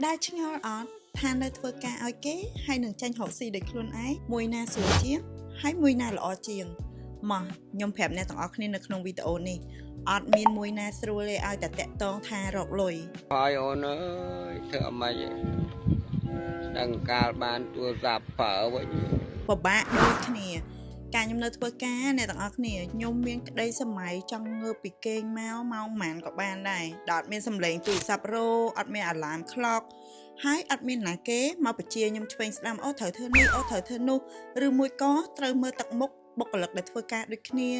Đaឆ្ងល់អត់ថានៅធ្វើការឲ្យគេហើយនឹងចាញ់រកស៊ីដោយខ្លួនឯងមួយណាស្រួលជាងហើយមួយណាល្អជាងមកខ្ញុំប្រាប់អ្នកទាំងអស់គ្នានៅក្នុងវីដេអូនេះអត់មានមួយណាស្រួលទេឲ្យតែតាក់ទងថារកលុយហើយអូនអើយធ្វើអម៉េចដឹងកាលបានទូរស័ព្ទប្រើវិញពិបាកដូចគ្នាការខ្ញុំនៅធ្វើការអ្នកទាំងអស់គ្នាខ្ញុំមានក្តីសម័យចង់ងើបពីគេងមកម៉ោងប៉ុន្មានក៏បានដែរដល់អត់មានសំឡេងទូរស័ព្ទរោអត់មានអាឡាមក្លុកហើយអត់មានណាគេមកបញ្ជាខ្ញុំឆ្វេងស្ដាំអូត្រូវធ្វើនេះអូត្រូវធ្វើនោះឬមួយក៏ត្រូវមើលទឹកមុខបុគ្គលិកដែលធ្វើការដូចគ្នា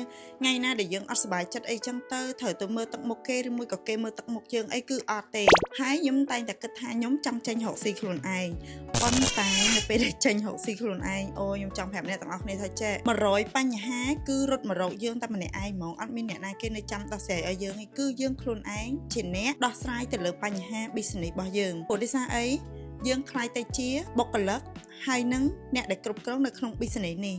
ថ្ងៃណាដែលយើងអត់សប្បាយចិត្តអីចឹងទៅត្រូវទៅមើលទឹកមុខគេឬមួយក៏គេមើលទឹកមុខយើងអីគឺអត់ទេហើយខ្ញុំតែងតែគិតថាខ្ញុំចង់ចេញរកស៊ីខ្លួនឯងប៉ុន្តែនៅពេលដែលចេញរកស៊ីខ្លួនឯងអូខ្ញុំចង់ប្រាប់អ្នកទាំងអស់គ្នាថាចេះ100បញ្ហាគឺរត់មករកយើងតែម្នាក់ឯងហ្មងអត់មានអ្នកណាគេនៅចាំដោះស្រាយឲ្យយើងឯងគឺយើងខ្លួនឯងជាអ្នកដោះស្រាយទៅលើបញ្ហា business របស់យើងព្រោះដោយសារអីយើងខ្លាយទៅជាបុគ្គលិកហើយនឹងអ្នកដែលគ្រប់គ្រងនៅក្នុង business នេះ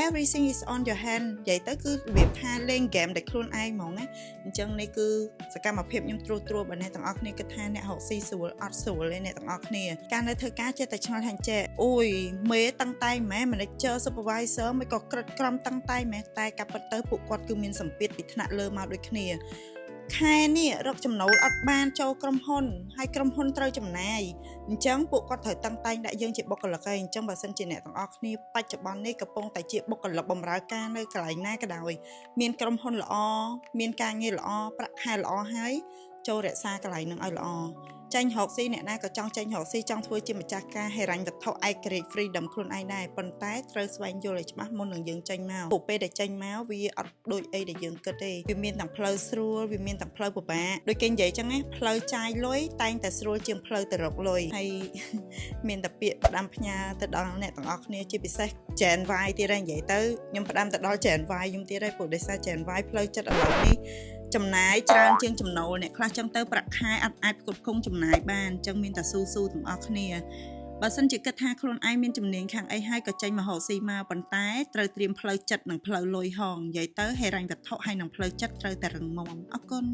everything is on your hand និយាយទៅគឺរបៀបថាលេង game ដែលខ្លួនឯងហ្មងណាអញ្ចឹងនេះគឺសកម្មភាពខ្ញុំត្រួសបើអ្នកទាំងអស់គ្នាគិតថាអ្នករកស៊ីស្រួលអត់ស្រួលទេអ្នកទាំងអស់គ្នាការនៅធ្វើការចេះតែឆ្ងល់ថាចេះអូយមេតឹងតែម៉ែ manager supervisor មិនក៏ក្រិតក្រមតឹងតែម៉ែតែកាប់ពិតទៅពួកគាត់គឺមានសម្ពាធពីថ្នាក់លើមកដូចគ្នាខែនេះរកចំណូលអត់បានចូលក្រុមហ៊ុនហើយក្រុមហ៊ុនត្រូវចំណាយអញ្ចឹងពួកគាត់ត្រូវតាំងតែងដាក់យើងជាបុគ្គលិកហើយអញ្ចឹងបើសិនជាអ្នកទាំងអស់គ្នាបច្ចុប្បន្ននេះកំពុងតែជាបុគ្គលិកបម្រើការនៅកន្លែងណាក៏ដោយមានក្រុមហ៊ុនល្អមានការងារល្អប្រាក់ខែល្អហើយចូលរក្សាកន្លែងនឹងឲ្យល្អចាញ់រកស៊ីអ្នកណាក៏ចង់ចាញ់រកស៊ីចង់ធ្វើជាម្ចាស់ការហិរញ្ញវត្ថុឯករាជ្យ freedom ខ្លួនឯងដែរប៉ុន្តែត្រូវស្វែងយល់ឲ្យច្បាស់មុននឹងយើងចេញមកពួកពេលដែលចេញមកវាអត់ដូចអីដែលយើងគិតទេវាមានទាំងផ្លូវស្រួលវាមានទាំងផ្លូវពិបាកដូចគេនិយាយចឹងណាផ្លូវចាយលុយតែងតែស្រួលជាងផ្លូវទៅរកលុយហើយមានតែពាក្យផ្ដាំផ្ញើទៅដល់អ្នកទាំងអស់គ្នាជាពិសេស Gen Y ទៀតហើយនិយាយទៅខ្ញុំផ្ដាំទៅដល់ Gen Y ខ្ញុំទៀតហើយព្រោះដោយសារ Gen Y ផ្លូវចិត្តឥឡូវនេះចំណាយច្រើនជាងចំណូលអ្នកខ្លះចឹងទៅប្រាក់ខែអត់អាចផ្គត់ផ្គង់ចំណាយបានអញ្ចឹងមានតែស៊ូទាំងអស់គ្នាបើសិនជាគិតថាខ្លួនឯងមានជំនាញខាងអីហើយក៏ចេញមករកស៊ីមកប៉ុន្តែត្រូវត្រៀមផ្លូវចិត្តនិងផ្លូវលុយហងនិយាយទៅហិរញ្ញវត្ថុហើយនិងផ្លូវចិត្តត្រូវតែរឹងមាំអរគុណ